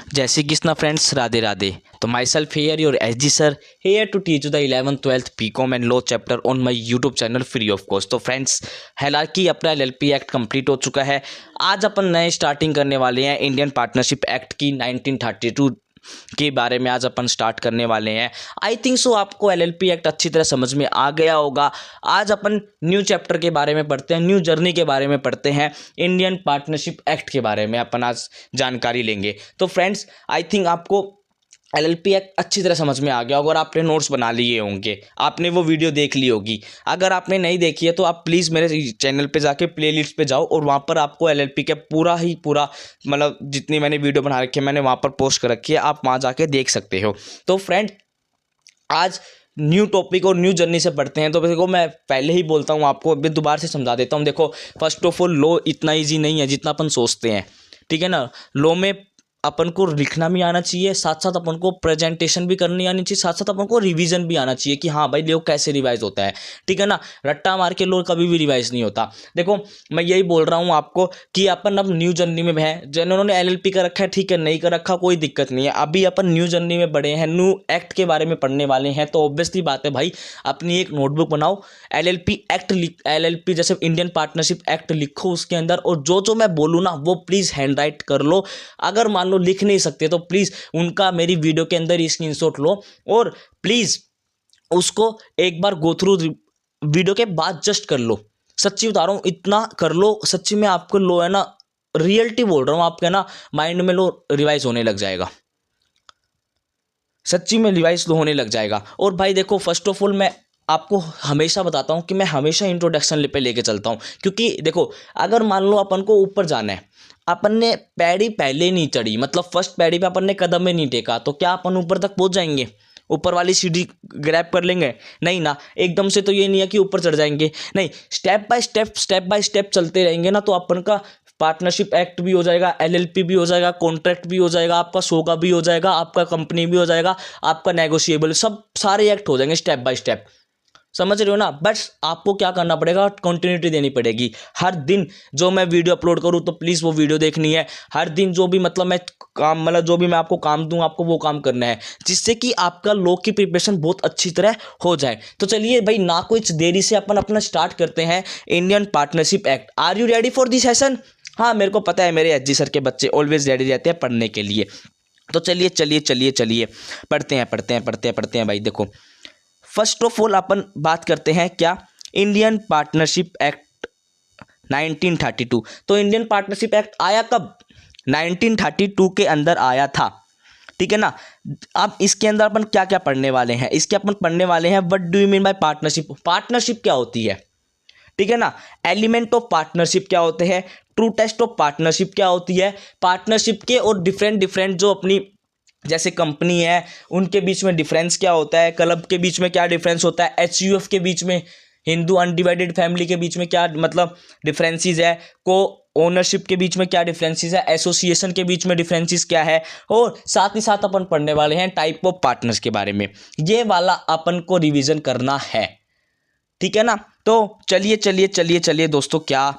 जय श्री कृष्णा फ्रेंड्स, राधे राधे। तो myself here your S G sir here to teach you the 11th 12th BCom and law chapter on my YouTube channel free of cost. तो friends, हालांकि अपना LLP act complete हो चुका है। आज अपन नए स्टार्टिंग करने वाले हैं इंडियन पार्टनरशिप एक्ट की 1932 के बारे में आज अपन स्टार्ट करने वाले हैं। आई थिंक सो आपको LLP एक्ट अच्छी तरह समझ में आ गया होगा। आज अपन न्यू चैप्टर के बारे में पढ़ते हैं, न्यू जर्नी के बारे में पढ़ते हैं, इंडियन पार्टनरशिप एक्ट के बारे में अपन आज जानकारी लेंगे। तो फ्रेंड्स, आई थिंक आपको LLP एक्ट अच्छी तरह समझ में आ गया होगा और आपने नोट्स बना लिए होंगे, आपने वो वीडियो देख ली होगी। अगर आपने नहीं देखी है तो आप प्लीज़ मेरे चैनल पे जाके प्लेलिस्ट पे जाओ और वहाँ पर आपको LLP का पूरा मतलब जितनी मैंने वीडियो बना रखी है मैंने वहाँ पर पोस्ट कर रखी है, आप वहाँ जाके देख सकते हो। तो फ्रेंड, आज न्यू टॉपिक और न्यू जर्नी से पढ़ते हैं। तो देखो, मैं पहले ही बोलता हूँ आपको, अभी दोबारा से समझा देता हूँ। देखो, फर्स्ट ऑफ ऑल लॉ इतना ईजी नहीं है जितना अपन सोचते हैं, ठीक है ना। लॉ में अपन को लिखना भी आना चाहिए, साथ साथ अपन को प्रेजेंटेशन भी करनी आनी चाहिए, साथ साथ अपन को रिवीजन भी आना चाहिए कि हाँ भाई लॉ कैसे रिवाइज होता है, ठीक है ना। रट्टा मार के लॉ कभी भी रिवाइज नहीं होता। देखो, मैं यही बोल रहा हूँ आपको कि अपन अब न्यू जर्नी में है। जिन्होंने LLP का रखा है ठीक है, नहीं कर रखा कोई दिक्कत नहीं है। अभी अपन न्यू जर्नी में बढ़े हैं, न्यू एक्ट के बारे में पढ़ने वाले हैं। तो ऑब्वियसली बात है भाई, अपनी एक नोटबुक बनाओ, LLP एक्ट LLP जैसे इंडियन पार्टनरशिप एक्ट लिखो उसके अंदर, और जो मैं बोलूँ ना वो प्लीज़ हैंड राइट कर लो। अगर मान लो लिख नहीं सकते तो प्लीज़ उनका मेरी वीडियो के अंदर ही स्क्रीनशॉट लो और प्लीज़ उसको एक बार गो थ्रू वीडियो के बाद जस्ट कर लो। सच्ची बता रहा हूँ, इतना कर लो सच्ची में, आपको लो है ना, रियलिटी बोल रहा हूँ, आपके ना माइंड में लो रिवाइज होने लग जाएगा, सच्ची में रिवाइज होने लग जाएगा। और भाई देखो, फर्स्ट ऑफ ऑल मैं आपको हमेशा बताता हूँ कि मैं हमेशा इंट्रोडक्शन पे लेके चलता हूँ, क्योंकि देखो अगर मान लो अपन को ऊपर जाना है, अपन ने पैड़ी पहले नहीं चढ़ी, मतलब फर्स्ट पैड़ी पे अपन ने कदम ही नहीं टेका, तो क्या अपन ऊपर तक पहुँच जाएंगे? ऊपर वाली सीढ़ी ग्रैब कर लेंगे? नहीं ना। एकदम से तो ये नहीं है कि ऊपर चढ़ जाएंगे, नहीं, स्टेप बाय स्टेप चलते रहेंगे ना, तो अपन का पार्टनरशिप एक्ट भी हो जाएगा, LLP भी हो जाएगा, कॉन्ट्रैक्ट भी हो जाएगा, आपका सोगा भी हो जाएगा, आपका कंपनी भी हो जाएगा, आपका नेगोशिएबल, सब सारे एक्ट हो जाएंगे स्टेप बाय स्टेप। समझ रहे हो ना। बस आपको क्या करना पड़ेगा, कंटिन्यूटी देनी पड़ेगी। हर दिन जो मैं वीडियो अपलोड करूँ तो प्लीज़ वो वीडियो देखनी है। हर दिन जो भी मैं काम, जो भी मैं आपको काम दूँ, आपको वो काम करना है, जिससे कि आपका लॉ की प्रिपरेशन बहुत अच्छी तरह हो जाए। तो चलिए भाई, ना कुछ देरी से अपन अपना स्टार्ट करते हैं Indian partnership act. Are you ready for this session? हाँ, मेरे को पता है मेरे SG सर के बच्चे ऑलवेज रेडी रहते हैं पढ़ने के लिए। तो चलिए पढ़ते हैं भाई। देखो, फर्स्ट ऑफ ऑल अपन बात करते हैं क्या, इंडियन पार्टनरशिप एक्ट 1932। तो इंडियन पार्टनरशिप एक्ट आया कब? 1932 के अंदर आया था, ठीक है ना। अब इसके अंदर अपन क्या क्या पढ़ने वाले हैं, इसके अपन पढ़ने वाले हैं what do you mean by partnership. Partnership क्या होती है, ठीक है ना। एलिमेंट ऑफ पार्टनरशिप क्या होते हैं, ट्रू टेस्ट ऑफ पार्टनरशिप क्या होती है, पार्टनरशिप के और डिफरेंट जो अपनी जैसे कंपनी है उनके बीच में डिफरेंस क्या होता है, क्लब के बीच में क्या डिफरेंस होता है, HUF के बीच में, हिंदू अनडिवाइडेड फैमिली के बीच में क्या डिफरेंसेस है, को ओनरशिप के बीच में क्या डिफरेंसेस है, एसोसिएशन के बीच में डिफरेंसेस क्या है, और साथ ही साथ अपन पढ़ने वाले हैं टाइप ऑफ पार्टनर्स के बारे में। ये वाला अपन को रिवीजन करना है, ठीक है ना। तो चलिए दोस्तों, क्या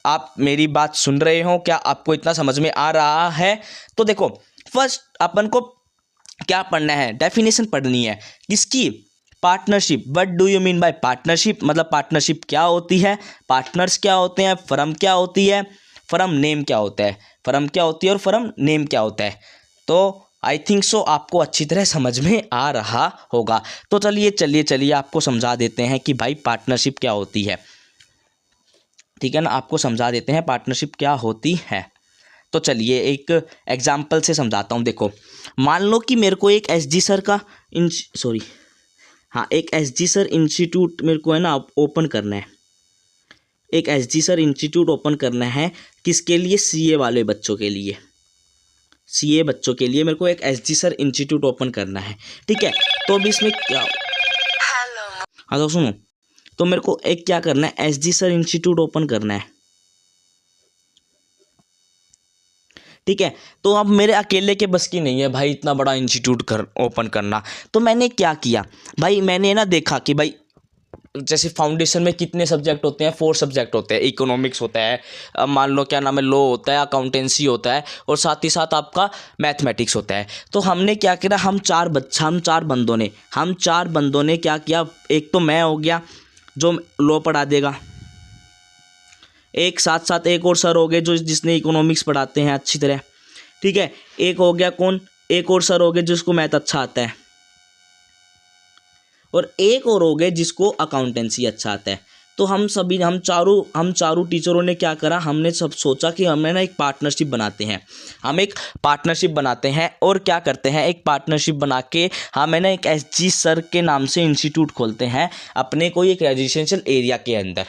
आप मेरी बात सुन रहे हो? क्या आपको इतना समझ में आ रहा है? तो देखो, फर्स्ट अपन को क्या पढ़ना है, डेफिनेशन पढ़नी है किसकी, partnership. What do you mean by partnership, मतलब पार्टनरशिप क्या होती है, पार्टनर्स क्या होते हैं, फर्म क्या होती है, फर्म नेम क्या होता है, फर्म क्या होती है और फर्म नेम क्या होता है। तो आई थिंक सो आपको अच्छी तरह समझ में आ रहा होगा। तो चलिए आपको समझा देते हैं कि भाई पार्टनरशिप क्या होती है, ठीक है ना। आपको समझा देते हैं पार्टनरशिप क्या होती है। तो चलिए एक एग्जाम्पल से समझाता हूँ। देखो, मान लो कि मेरे को एक SG सर का एक SG सर इंस्टीट्यूट मेरे को है ना ओपन करना है, एक SG सर इंस्टीट्यूट ओपन करना है, किसके लिए, CA वाले बच्चों के लिए, CA बच्चों के लिए मेरे को एक SG सर इंस्टीट्यूट ओपन करना है, ठीक है। तो अभी इसमें क्या, हाँ तो सुनो, तो मेरे को एक क्या करना है, SG सर इंस्टीट्यूट ओपन करना है, ठीक है। तो अब मेरे अकेले के बस की नहीं है भाई इतना बड़ा इंस्टीट्यूट ओपन करना। तो मैंने क्या किया भाई, मैंने ना देखा कि भाई जैसे फाउंडेशन में कितने सब्जेक्ट होते हैं, 4 सब्जेक्ट होते हैं। इकोनॉमिक्स होता है, मान लो क्या नाम है, लॉ होता है, अकाउंटेंसी होता है, और साथ ही साथ आपका मैथमेटिक्स होता है। तो हमने क्या किया, हम चार बंदों ने क्या किया, एक तो मैं हो गया जो लॉ पढ़ा देगा, एक साथ साथ एक और सर हो गए जो जिसने इकोनॉमिक्स पढ़ाते हैं अच्छी तरह, ठीक है। एक हो गया कौन, एक और सर हो गए जिसको मैथ अच्छा आता है, और एक और हो गए जिसको अकाउंटेंसी अच्छा आता है। तो हम चारों टीचरों ने क्या करा, हमने सब सोचा कि हमें ना एक पार्टनरशिप बनाते हैं। हम एक पार्टनरशिप बनाते हैं और क्या करते हैं, एक पार्टनरशिप बना के हमें ना एक एसजी सर के नाम से इंस्टीट्यूट खोलते हैं अपने कोई एक रेजिडेंशियल एरिया के अंदर।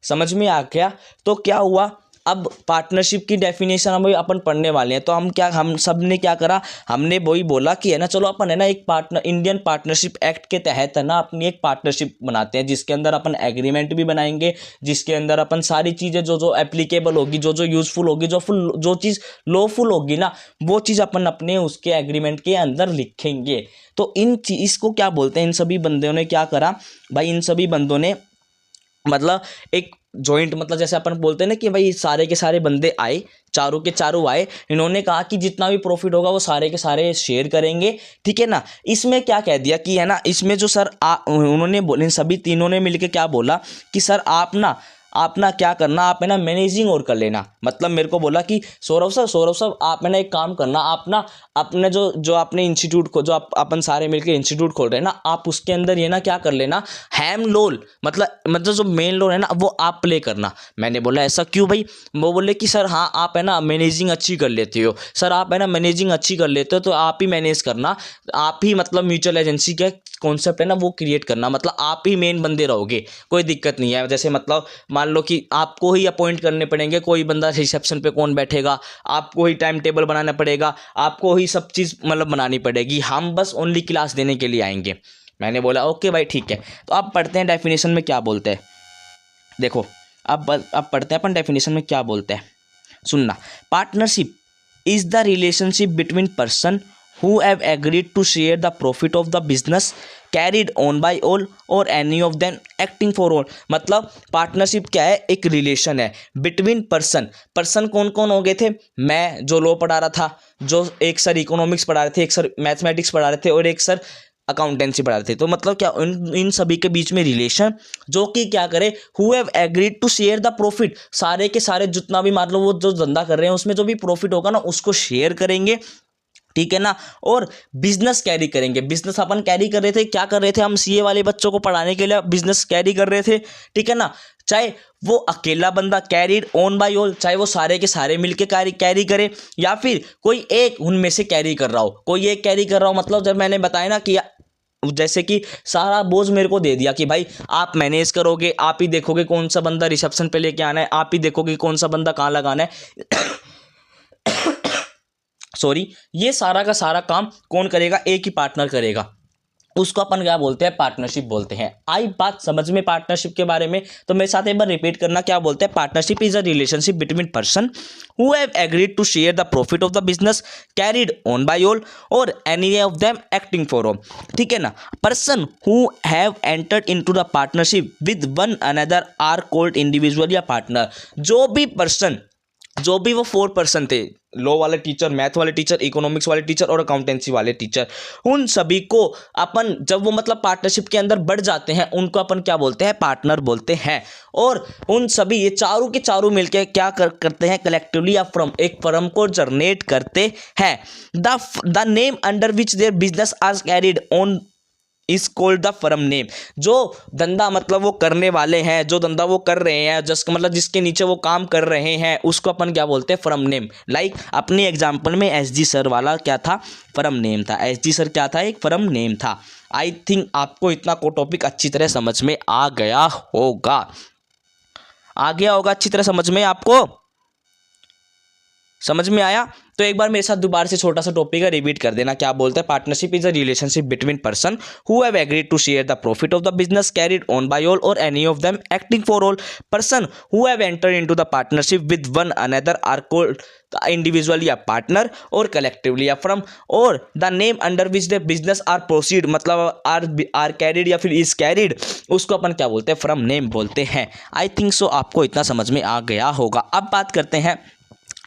समझ में आ गया। तो क्या हुआ, अब पार्टनरशिप की डेफिनेशन हम अपन पढ़ने वाले हैं। तो हम सब ने क्या करा, हमने वही बोला कि है ना, चलो अपन है ना एक इंडियन पार्टनरशिप एक्ट के तहत है ना अपनी एक पार्टनरशिप बनाते हैं, जिसके अंदर अपन एग्रीमेंट भी बनाएंगे, जिसके अंदर अपन सारी चीज़ें जो एप्लीकेबल होगी, जो यूजफुल होगी, जो चीज़ लॉफुल होगी ना, वो चीज़ अपन अपने उसके एग्रीमेंट के अंदर लिखेंगे। तो इसको क्या बोलते हैं, इन सभी बंदों ने क्या करा भाई, इन सभी बंदों ने मतलब एक जॉइंट, मतलब जैसे अपन बोलते हैं ना कि भाई सारे के सारे बंदे आए, चारों के चारों आए, इन्होंने कहा कि जितना भी प्रॉफिट होगा वो सारे के सारे शेयर करेंगे, ठीक है ना। इसमें क्या कह दिया कि है ना, इसमें जो सर उन्होंने बोले, सभी तीनों ने मिलकर क्या बोला कि सर आप ना क्या करना, आप है ना मैनेजिंग और कर लेना। मतलब मेरे को बोला कि सौरभ सर आप है ना एक काम करना, आप ना अपने जो आपने इंस्टीट्यूट को, जो अपन सारे मिलकर इंस्टीट्यूट खोल रहे हैं ना, आप उसके अंदर ये ना क्या कर लेना, हैम लोल मतलब जो मेन लोल है ना वो आप प्ले करना। मैंने बोला ऐसा क्यों भाई, वो बोले कि सर हाँ आप है ना मैनेजिंग अच्छी कर लेते हो, सर आप है ना मैनेजिंग अच्छी कर लेते हो, तो आप ही मैनेज करना, आप ही मतलब म्यूचुअल एजेंसी का कॉन्सेप्ट है ना वो क्रिएट करना, मतलब आप ही मेन बंदे रहोगे, कोई दिक्कत नहीं है। जैसे मतलब मान लो कि आपको ही अपॉइंट करने पड़ेंगे, कोई बंदा रिसेप्शन पे कौन बैठेगा, आपको ही टाइम टेबल बनाना पड़ेगा, आपको ही सब चीज़ मतलब बनानी पड़ेगी, हम बस ओनली क्लास देने के लिए आएंगे। मैंने बोला ओके भाई ठीक है। तो अब पढ़ते हैं डेफिनेशन में क्या बोलते हैं। देखो अब पढ़ते हैं अपन डेफिनेशन में क्या बोलते हैं, सुनना। Partnership is the relationship between person who have agreed to share the profit of the business carried on by all or any of them acting for all। मतलब पार्टनरशिप क्या है, एक रिलेशन है बिटवीन पर्सन कौन कौन हो गए थे, मैं जो लॉ पढ़ा रहा था, जो एक सर इकोनॉमिक्स पढ़ा रहे थे, एक सर मैथमेटिक्स पढ़ा रहे थे, और एक सर अकाउंटेंसी पढ़ा रहे थे। तो मतलब क्या, इन सभी के बीच में रिलेशन जो कि क्या करे, who have agreed to share the profit, सारे के सारे जितना भी मान लो वो जो धंधा कर रहे हैं उसमें जो भी प्रॉफिट होगा ना उसको शेयर करेंगे, ठीक है ना। और बिजनेस कैरी करेंगे, बिजनेस अपन कैरी कर रहे थे, क्या कर रहे थे, हम सीए वाले बच्चों को पढ़ाने के लिए बिजनेस कैरी कर रहे थे, ठीक है ना। चाहे वो अकेला बंदा कैरीड ऑन बाय ऑल, चाहे वो सारे के सारे मिलके कैरी करे, या फिर कोई एक उनमें से कैरी कर रहा हो, कोई एक कैरी कर रहा हो। मतलब जब मैंने बताया ना कि जैसे कि सारा बोझ मेरे को दे दिया कि भाई आप मैनेज करोगे, आप ही देखोगे कौन सा बंदा रिसेप्शन पे लेके आना है, आप ही देखोगे कौन सा बंदा कहाँ लगाना है सॉरी, ये सारा का सारा काम कौन करेगा, एक ही पार्टनर करेगा, उसको अपन क्या बोलते हैं, पार्टनरशिप बोलते हैं। आई बात समझ में पार्टनरशिप के बारे में, तो मेरे साथ एक बार रिपीट करना, क्या बोलते हैं, partnership is a relationship between person who have agreed to share the profit of the business carried on by all और any of them acting for all, ठीक है ना। Person who have entered into the partnership with one another are called individual या partner. जो भी वो 4 person थे, law वाले टीचर, मैथ वाले टीचर, इकोनॉमिक्स वाले टीचर और अकाउंटेंसी वाले टीचर, उन सभी को अपन जब वो मतलब पार्टनरशिप के अंदर बढ़ जाते हैं उनको अपन क्या बोलते हैं, पार्टनर बोलते हैं। और उन सभी ये चारों के चारों मिलकर क्या करते हैं, कलेक्टिवली एक फर्म को जनरेट करते हैं। The name under which their business are carried on is called the firm name. जो धंधा मतलब वो करने वाले हैं, जो धंधा वो कर रहे हैं, मतलब जिसके नीचे वो काम कर रहे हैं, उसको अपन क्या बोलते हैं, फर्म नेम। लाइक अपने एग्जांपल में एसजी सर वाला क्या था, फर्म नेम था। एसजी सर क्या था, एक फर्म नेम था। आई थिंक आपको इतना को टॉपिक अच्छी तरह समझ में आ गया होगा, अच्छी तरह समझ में आपको। समझ में आया? तो एक बार मेरे साथ दोबारा से छोटा सा टॉपिक है, रिपीट कर देना। क्या बोलते हैं? Partnership is a relationship between person who have agreed to share the profit of the business carried on by all और any of them acting for all. Person who have entered into the partnership with one another are called individually a partner और collectively a firm और the name under which the business are proceed, मतलब are carried या फिर is carried, उसको अपन क्या बोलते हैं? Firm name बोलते हैं। आई थिंक सो आपको इतना समझ में आ गया होगा। अब बात करते हैं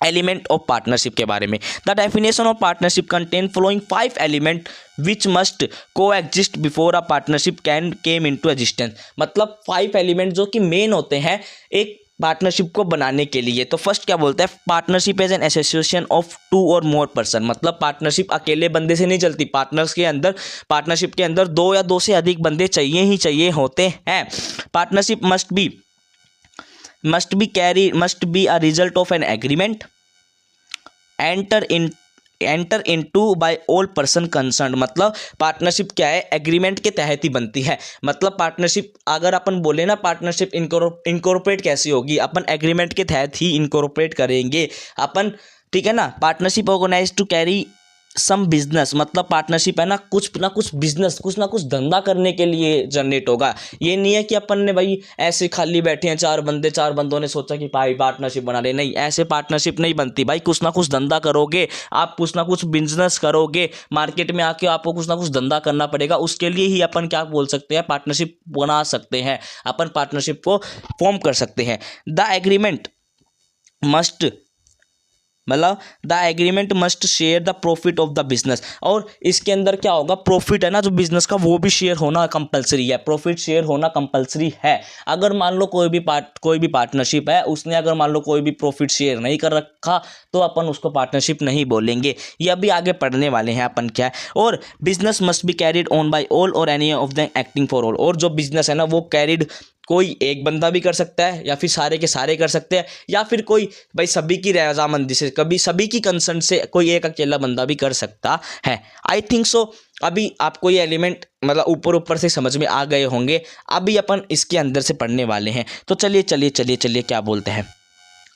एलिमेंट ऑफ पार्टनरशिप के बारे में। The definition of partnership contain following 5 element which must coexist before a partnership can came into existence. मतलब 5 एलिमेंट जो कि मेन होते हैं एक पार्टनरशिप को बनाने के लिए। तो फर्स्ट क्या बोलता है? Partnership as an association of 2 or more person. मतलब पार्टनरशिप अकेले बंदे से नहीं चलती। पार्टनरशिप के अंदर 2 या 2 से अधिक बंदे चाहिए ही चाहिए होते हैं। Partnership must be a result of an agreement enter into by all person concerned। मतलब पार्टनरशिप क्या है? एग्रीमेंट के तहत ही बनती है। मतलब पार्टनरशिप अगर अपन बोले ना, पार्टनरशिप इनकॉर्पोरेट कैसी होगी? अपन एग्रीमेंट के तहत ही इनकॉर्पोरेट करेंगे अपन, ठीक है ना। Partnership organise to carry some business. मतलब पार्टनरशिप है ना कुछ बिजनेस, कुछ ना कुछ धंधा करने के लिए जनरेट होगा। ये नहीं है कि अपन ने भाई ऐसे खाली बैठे हैं 4 बंदों ने सोचा कि भाई पार्टनरशिप बना ले। नहीं, ऐसे पार्टनरशिप नहीं बनती भाई। कुछ ना कुछ धंधा करोगे आप, कुछ ना कुछ बिजनेस करोगे, मार्केट में आके आपको कुछ ना कुछ धंधा करना पड़ेगा। उसके लिए ही अपन क्या बोल सकते हैं? पार्टनरशिप बना सकते हैं, अपन पार्टनरशिप को फॉर्म कर सकते हैं। The agreement must share the profit of the business. और इसके अंदर क्या होगा? प्रॉफिट है ना जो बिजनेस का, वो भी शेयर होना कंपलसरी है। प्रॉफिट शेयर होना कंपलसरी है। अगर मान लो कोई भी पार्टनरशिप है, उसने अगर मान लो कोई भी प्रॉफिट शेयर नहीं कर रखा, तो अपन उसको पार्टनरशिप नहीं बोलेंगे। ये अभी आगे पढ़ने वाले हैं अपन क्या है। और business must be carried on by all और any of the acting for all. और जो बिजनेस है ना वो कैरिड कोई एक बंदा भी कर सकता है, या फिर सारे के सारे कर सकते हैं, या फिर कोई भाई सभी की रजामंदी से, कभी सभी की कंसर्न से कोई एक अकेला बंदा भी कर सकता है। आई थिंक सो अभी आपको ये एलिमेंट मतलब ऊपर से समझ में आ गए होंगे। अभी अपन इसके अंदर से पढ़ने वाले हैं। तो चलिए क्या बोलते हैं?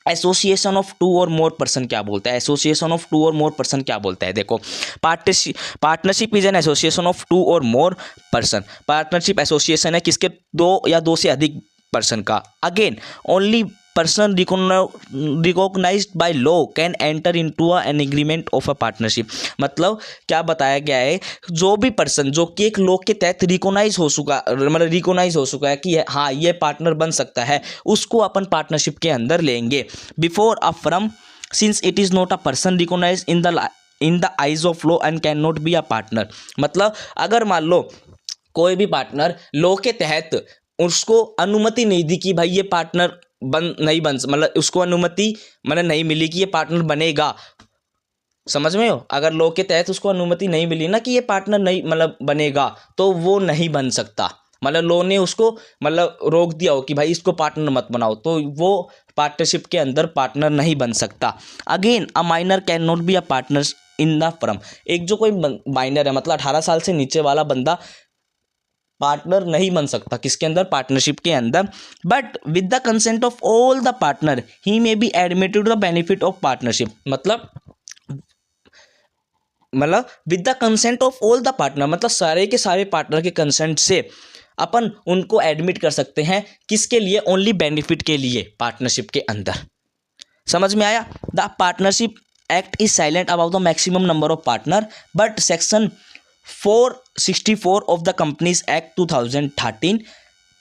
Association of 2 or more person क्या बोलता है? Association of 2 or more person क्या बोलता है? देखो, partnership is an association of 2 or more person. Partnership association है किसके? 2 या 2 से अधिक पर्सन का। Again, only person recognised by law can enter into an agreement of a partnership. मतलब क्या बताया गया है? जो भी पर्सन जो कि एक लॉ के तहत रिकॉग्नाइज हो चुका है कि हाँ ये पार्टनर बन सकता है, उसको अपन पार्टनरशिप के अंदर लेंगे। Before a firm, since it is not a person recognise in the eyes of law and can not be a partner. मतलब अगर मान लो कोई भी पार्टनर लॉ के तहत उसको अनुमति नहीं दी कि भाई ये पार्टनर मतलब उसको अनुमति मतलब नहीं मिली कि ये पार्टनर बनेगा। समझ में हो? अगर लॉ के तहत उसको अनुमति नहीं मिली ना कि ये पार्टनर नहीं मतलब बनेगा, तो वो नहीं बन सकता। मतलब लॉ ने उसको मतलब रोक दिया हो कि भाई इसको पार्टनर मत बनाओ, तो वो पार्टनरशिप के अंदर पार्टनर नहीं बन सकता। Again, a minor can not be a partner in the firm. एक जो कोई माइनर है मतलब 18 साल से नीचे वाला बंदा पार्टनर नहीं बन सकता किसके अंदर? पार्टनरशिप के अंदर। But with the consent of all the partner he may be admitted the benefit of partnership. मतलब with the consent of all the partner, मतलब सारे के सारे पार्टनर के कंसेंट से अपन उनको एडमिट कर सकते हैं। किसके लिए? ओनली बेनिफिट के लिए पार्टनरशिप के अंदर। समझ में आया? The partnership act is silent about the maximum number of partner, but section 464 of the Companies Act 2013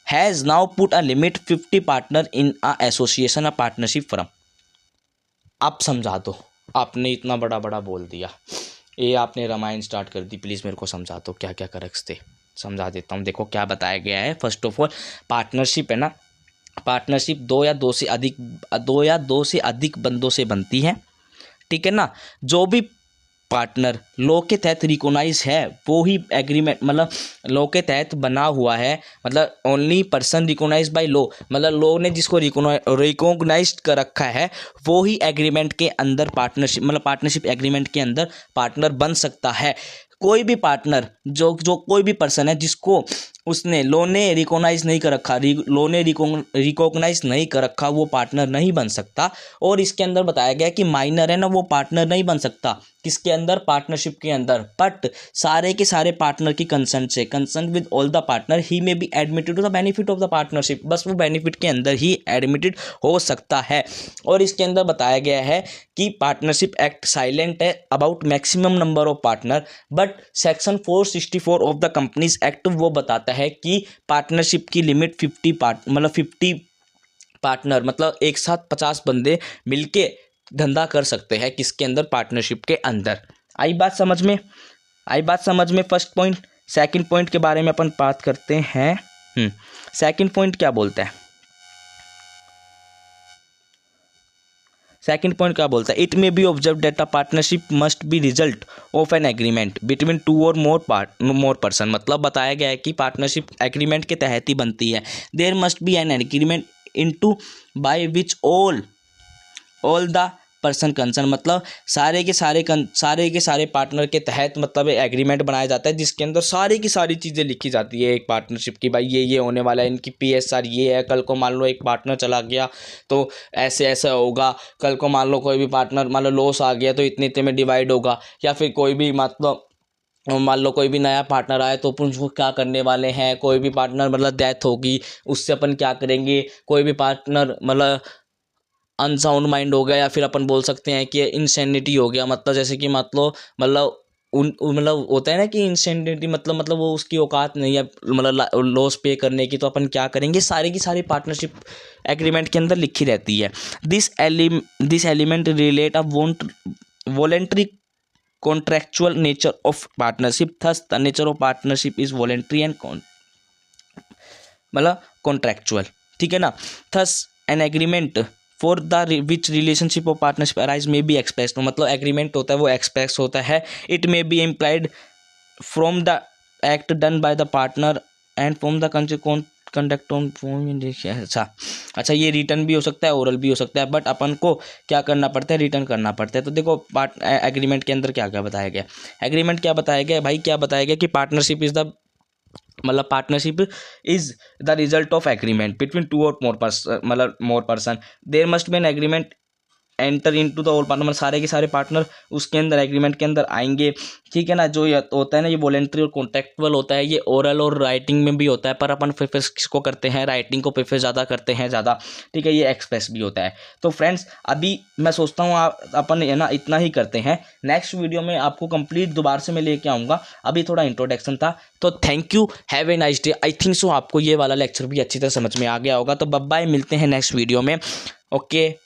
has now put a limit 50 partner in a association, a partnership firm। आप समझा दो, आपने इतना बड़ा बोल दिया, ये आपने रामायण स्टार्ट कर दी। प्लीज़ मेरे को समझा दो क्या क्या कर रखते, समझा देता हूँ। देखो क्या बताया गया है। फर्स्ट ऑफ ऑल पार्टनरशिप है ना, पार्टनरशिप 2 या 2 से अधिक बंदों से बनती है, ठीक है ना। जो भी पार्टनर लॉ के तहत रिकॉग्नाइज है वो ही एग्रीमेंट मतलब लॉ के तहत बना हुआ है। मतलब only person recognise by law, मतलब लॉ ने जिसको रिकॉग्नाइज कर रखा है वो ही एग्रीमेंट के अंदर पार्टनरशिप एग्रीमेंट के अंदर पार्टनर बन सकता है। कोई भी पार्टनर जो कोई भी पर्सन है जिसको उसने लॉ ने रिकॉग्नाइज नहीं कर रखा, लॉ ने रिकॉग्नाइज नहीं कर रखा, वो पार्टनर नहीं बन सकता। और इसके अंदर बताया गया कि माइनर है ना, वो पार्टनर नहीं बन सकता किसके अंदर, पार्टनरशिप के अंदर, बट सारे के सारे पार्टनर की कंसेंट से, consent with all the partner he may be admitted to the benefit of the partnership, बस वो बेनिफिट के अंदर ही एडमिटेड हो सकता है। और इसके अंदर बताया गया है कि पार्टनरशिप एक्ट साइलेंट है about maximum number of partner, but section 464 of the companies act वो बताता है कि पार्टनरशिप की लिमिट 50 पार्टनर, मतलब एक साथ 50 बंदे मिलके धंधा कर सकते हैं किसके अंदर, पार्टनरशिप के अंदर। आई बात समझ में, फर्स्ट पॉइंट। सेकंड पॉइंट के बारे में अपन बात करते हैं। सेकंड पॉइंट क्या बोलता है, it may be observe that a partnership must be result of an agreement between two और मोर पर्सन, मतलब बताया गया है कि पार्टनरशिप एग्रीमेंट के तहत ही बनती है। There must be an agreement into by which all the person concern, मतलब सारे के सारे पार्टनर के तहत मतलब एग्रीमेंट बनाया जाता है जिसके अंदर सारी की सारी चीज़ें लिखी जाती है एक पार्टनरशिप की। भाई ये होने वाला है, इनकी PSR ये है, कल को मान लो एक पार्टनर चला गया तो ऐसे ऐसे होगा, कल को मान लो कोई भी पार्टनर मान लो लॉस आ गया तो इतने इतने में डिवाइड होगा, या फिर कोई भी मतलब मान लो कोई भी नया पार्टनर आए तो अपन उसको क्या करने वाले हैं, कोई भी पार्टनर मतलब डेथ होगी उससे अपन क्या करेंगे, कोई भी पार्टनर मतलब अनसाउंड माइंड हो गया, या फिर अपन बोल सकते हैं कि इंसैनिटी हो गया, मतलब जैसे कि मतलब मतलब होता है ना कि इंसैनिटी मतलब वो उसकी औकात नहीं है मतलब लॉस पे करने की, तो अपन क्या करेंगे, सारी की सारी पार्टनरशिप एग्रीमेंट के अंदर लिखी रहती है। This element relate a voluntary contractual nature of partnership, thus the nature of partnership is voluntary and मतलब कॉन्ट्रेक्चुअल, ठीक है ना। Thus an agreement for the which relationship of partnership arise में बी एक्सप्रेस, मतलब एग्रीमेंट होता है वो express होता है। It may be implied from the act done by the partner and from the conduct on form. अच्छा ये return भी हो सकता है, ओरल भी हो सकता है, बट अपन को क्या करना पड़ता है, रिटर्न करना पड़ता है। तो देखो एग्रीमेंट के अंदर क्या क्या बताया गया, एग्रीमेंट क्या बताया गया भाई, क्या बताया गया कि पार्टनरशिप इज द मतलब partnership is the result of agreement between two और more person, there must be an agreement enter into the all partner, सारे के सारे पार्टनर उसके अंदर एग्रीमेंट के अंदर आएंगे, ठीक है ना। जो ये होता है ना ये वॉलेंट्री और कॉन्ट्रेक्चुअल होता है, ये ओरल और राइटिंग में भी होता है, पर अपन प्रेफर किसको करते हैं, राइटिंग को प्रेफर ज़्यादा करते हैं ज़्यादा, ठीक है। ये एक्सप्रेस भी होता है। तो फ्रेंड्स अभी मैं सोचता हूँ अपन है ना इतना ही करते हैं, नेक्स्ट वीडियो में आपको कंप्लीट दोबारा से मैं लेके आऊँगा, अभी थोड़ा इंट्रोडक्शन था। तो thank you, have a nice day. I think so आपको ये वाला लेक्चर भी अच्छी तरह समझ में आ गया होगा। तो बाय बाय, मिलते हैं नेक्स्ट वीडियो में, ओके।